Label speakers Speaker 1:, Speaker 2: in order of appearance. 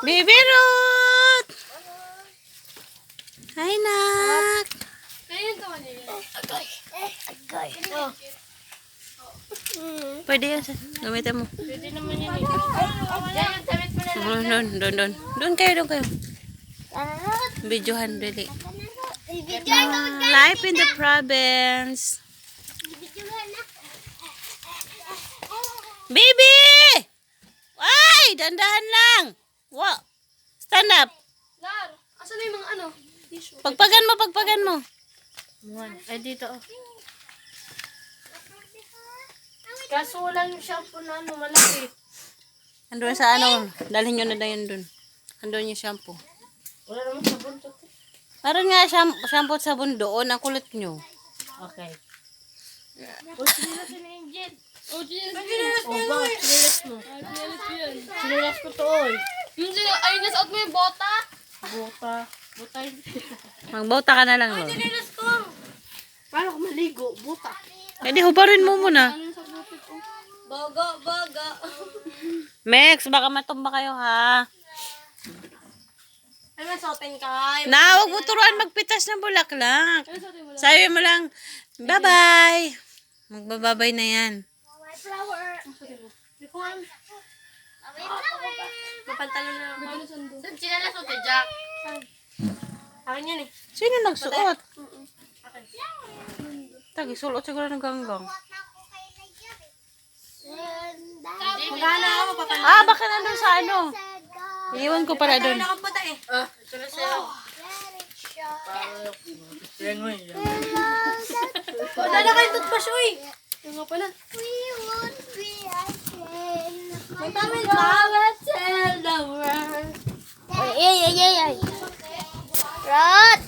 Speaker 1: Baby Ruth! Hi, nak! Pwede yan. Gamitin mo.
Speaker 2: Pwede naman yan eh. Yan, damit mo na lang.
Speaker 1: Doon. Doon kayo. Videohan, dali. Life in the province. Baby! Ay! Dandahan lang! Wow! Stand up!
Speaker 2: Lar, asan na yung mga ano? Tissue.
Speaker 1: Pagpagan mo.
Speaker 2: Ay, dito oh. Kaso wala yung shampoo na ano, malaki.
Speaker 1: Andun sa ano, dalhin nyo na yun dun. Andun yung shampoo.
Speaker 2: Wala naman sabon to.
Speaker 1: Meron nga shampoo at sabon doon, ang kulit nyo.
Speaker 2: Okay. O, sinilas yun, Angel. O, sinilas mo. O, bakit? Sinilas mo. Sinilas ko yun. Sinilas ko to, oy. Ay, nasuot mo yung bota? Bota yun.
Speaker 1: Magbauta ka na lang, Lord.
Speaker 2: Sinilas ko. Paano ko maligo? Buta.
Speaker 1: Eh di, hubarin mo muna.
Speaker 2: Baga.
Speaker 1: Mex, baka matumba kayo, ha?
Speaker 2: Ay, masuotin ka.
Speaker 1: Na, huwag mo turuan magpitas ng bulaklak. Sabi mo lang, bye-bye. Magbababay na yan.
Speaker 2: Flower. Papantalo na ako. Sinalas mo kay Jack. Akin yan eh.
Speaker 1: Sino nagsuot? Tagi, sulot siguro ng ganggang.
Speaker 2: Magana ako, papantalo.
Speaker 1: Ah, baka nandun sa ano? Iwan ko pala dun.
Speaker 2: Nakapunta eh. Ito na sa'yo. Wala na kayo toothbrush, uy. Yung nga pala. Mama tell the world.
Speaker 3: Ay. Rod!